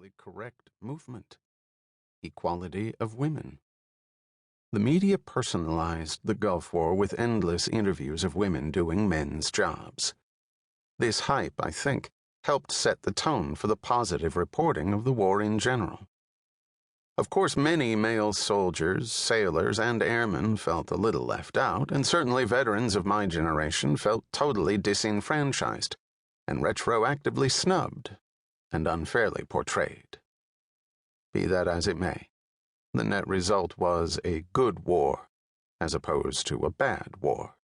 politically correct movement: equality of women. The media personalized the Gulf War with endless interviews of women doing men's jobs. This hype, I think, helped set the tone for the positive reporting of the war in general. Of course, many male soldiers, sailors, and airmen felt a little left out, and certainly veterans of my generation felt totally disenfranchised and retroactively snubbed and unfairly portrayed. Be that as it may, the net result was a good war, as opposed to a bad war.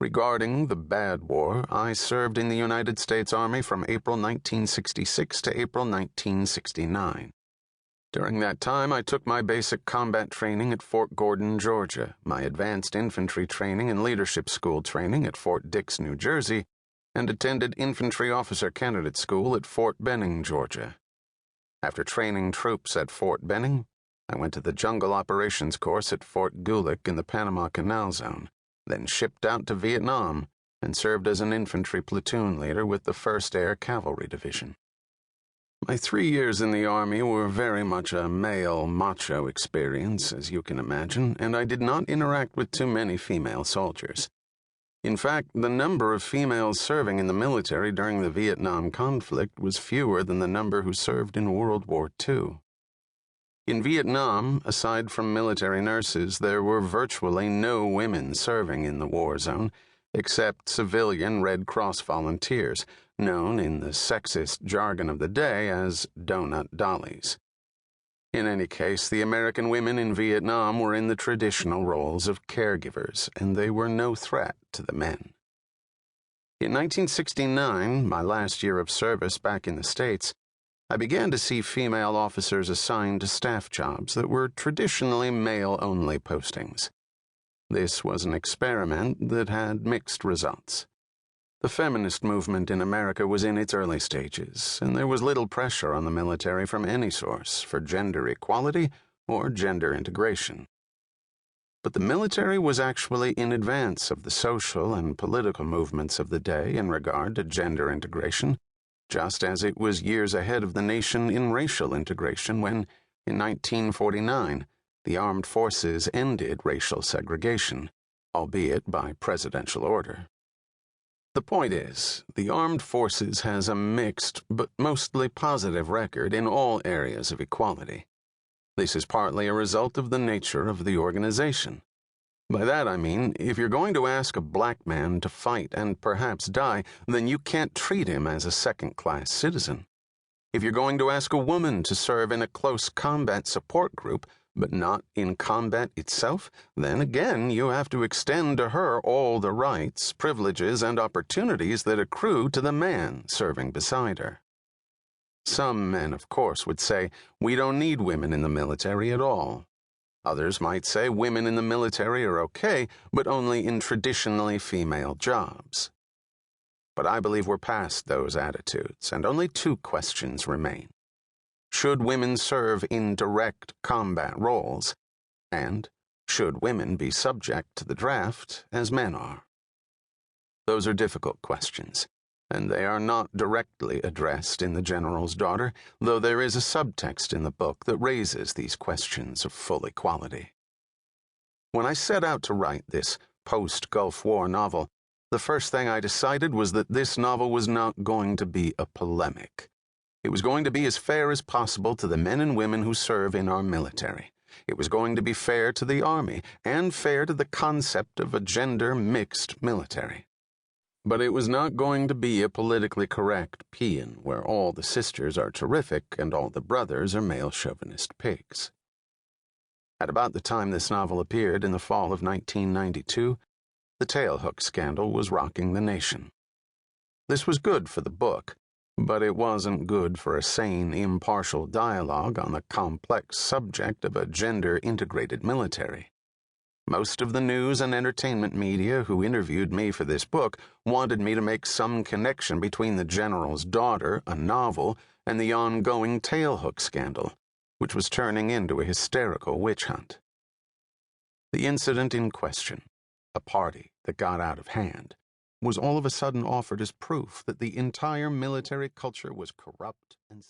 Regarding the bad war, I served in the United States Army from April 1966 to April 1969. During that time, I took my basic combat training at Fort Gordon, Georgia, my advanced infantry training and leadership school training at Fort Dix, New Jersey, and attended infantry officer candidate school at Fort Benning, Georgia. After training troops at Fort Benning, I went to the Jungle Operations Course at Fort Gulick in the Panama Canal Zone, then shipped out to Vietnam and served as an infantry platoon leader with the 1st Air Cavalry Division. My 3 years in the Army were very much a male, macho experience, as you can imagine, and I did not interact with too many female soldiers. In fact, the number of females serving in the military during the Vietnam conflict was fewer than the number who served in World War II. In Vietnam, aside from military nurses, there were virtually no women serving in the war zone, except civilian Red Cross volunteers, known in the sexist jargon of the day as donut dollies. In any case, the American women in Vietnam were in the traditional roles of caregivers, and they were no threat to the men. In 1969, my last year of service back in the States, I began to see female officers assigned to staff jobs that were traditionally male-only postings. This was an experiment that had mixed results. The feminist movement in America was in its early stages, and there was little pressure on the military from any source for gender equality or gender integration. But the military was actually in advance of the social and political movements of the day in regard to gender integration, just as it was years ahead of the nation in racial integration when, in 1949, the armed forces ended racial segregation, albeit by presidential order. The point is, the armed forces has a mixed but mostly positive record in all areas of equality. This is partly a result of the nature of the organization. By that I mean, if you're going to ask a black man to fight and perhaps die, then you can't treat him as a second-class citizen. If you're going to ask a woman to serve in a close combat support group, but not in combat itself, then again you have to extend to her all the rights, privileges, and opportunities that accrue to the man serving beside her. Some men, of course, would say, we don't need women in the military at all. Others might say women in the military are okay, but only in traditionally female jobs. But I believe we're past those attitudes, and only 2 questions remain. Should women serve in direct combat roles? And should women be subject to the draft as men are? Those are difficult questions, and they are not directly addressed in The General's Daughter, though there is a subtext in the book that raises these questions of full equality. When I set out to write this post-Gulf War novel, the first thing I decided was that this novel was not going to be a polemic. It was going to be as fair as possible to the men and women who serve in our military. It was going to be fair to the Army, and fair to the concept of a gender-mixed military. But it was not going to be a politically correct paean where all the sisters are terrific and all the brothers are male chauvinist pigs. At about the time this novel appeared in the fall of 1992, the tailhook scandal was rocking the nation. This was good for the book, but it wasn't good for a sane, impartial dialogue on the complex subject of a gender-integrated military. Most of the news and entertainment media who interviewed me for this book wanted me to make some connection between The General's Daughter, a novel, and the ongoing tailhook scandal, which was turning into a hysterical witch hunt. The incident in question, a party that got out of hand, was all of a sudden offered as proof that the entire military culture was corrupt and